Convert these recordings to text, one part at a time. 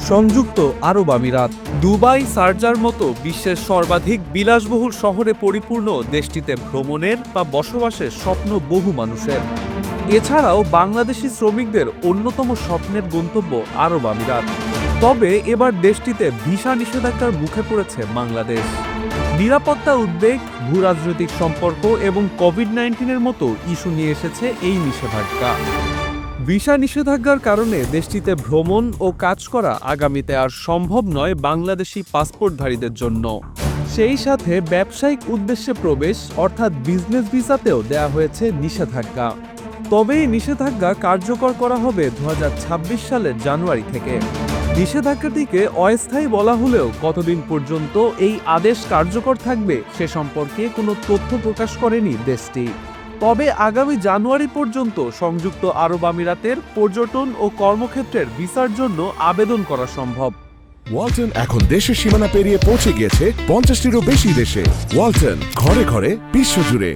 সংযুক্ত আরব আমিরাত। দুবাই, শারজার মতো বিশ্বের সর্বাধিক বিলাসবহুল শহরে পরিপূর্ণ দেশটিতে ভ্রমণের বা বসবাসের স্বপ্ন বহু মানুষের। এছাড়াও বাংলাদেশি শ্রমিকদের অন্যতম স্বপ্নের গন্তব্য আরব আমিরাত। তবে এবার দেশটিতে ভিসা নিষেধাজ্ঞার মুখে পড়েছে বাংলাদেশ। নিরাপত্তা উদ্বেগ, ভূরাজনৈতিক সম্পর্ক এবং কোভিড-19-এর মতো ইস্যু নিয়ে এসেছে এই নিষেধাজ্ঞা। ভিসা নিষেধাজ্ঞার কারণে দেশটিতে ভ্রমণ ও কাজ করা আগামীতে আর সম্ভব নয় বাংলাদেশি পাসপোর্টধারীদের জন্য। সেই সাথে ব্যবসায়িক উদ্দেশ্যে প্রবেশ অর্থাৎ বিজনেস ভিসাতেও দেয়া হয়েছে নিষেধাজ্ঞা। তবে এই নিষেধাজ্ঞা কার্যকর করা হবে 2026 সালের জানুয়ারি থেকে। নিষেধাজ্ঞাটিকে অস্থায়ী বলা হলেও কতদিন পর্যন্ত এই আদেশ কার্যকর থাকবে সে সম্পর্কে কোনো তথ্য প্রকাশ করেনি দেশটি। তবে আগামী জানুয়ারি পর্যন্ত সংযুক্ত আরব আমিরাতের পর্যটন ও কর্মক্ষেত্রের ভিসার জন্য আবেদন করা সম্ভব। ওয়ালটন এখন দেশের সীমানা পেরিয়ে পৌঁছে গিয়েছে 50টিরও বেশি দেশে। ওয়ালটন, ঘরে ঘরে, বিশ্বজুড়ে।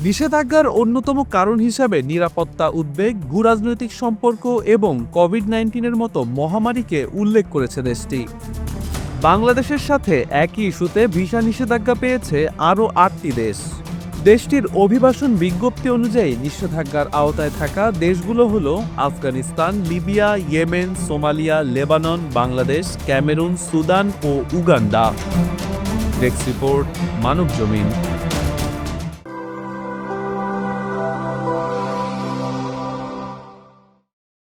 নিষেধাজ্ঞার অন্যতম কারণ হিসাবে নিরাপত্তা উদ্বেগ, ভূরাজনৈতিক সম্পর্ক এবং কোভিড-19-এর মতো মহামারীকে উল্লেখ করেছে দেশটি। বাংলাদেশের সাথে একই ইস্যুতে ভিসা নিষেধাজ্ঞা পেয়েছে আরও 8টি দেশ। দেশটির অভিবাসন বিজ্ঞপ্তি অনুযায়ী নিষেধাজ্ঞার আওতায় থাকা দেশগুলো হল Afghanistan, Libya, Yemen, Somalia, Lebanon, Bangladesh, Cameroon, Sudan ও উগান্ডা। Desk report, Manabzamin.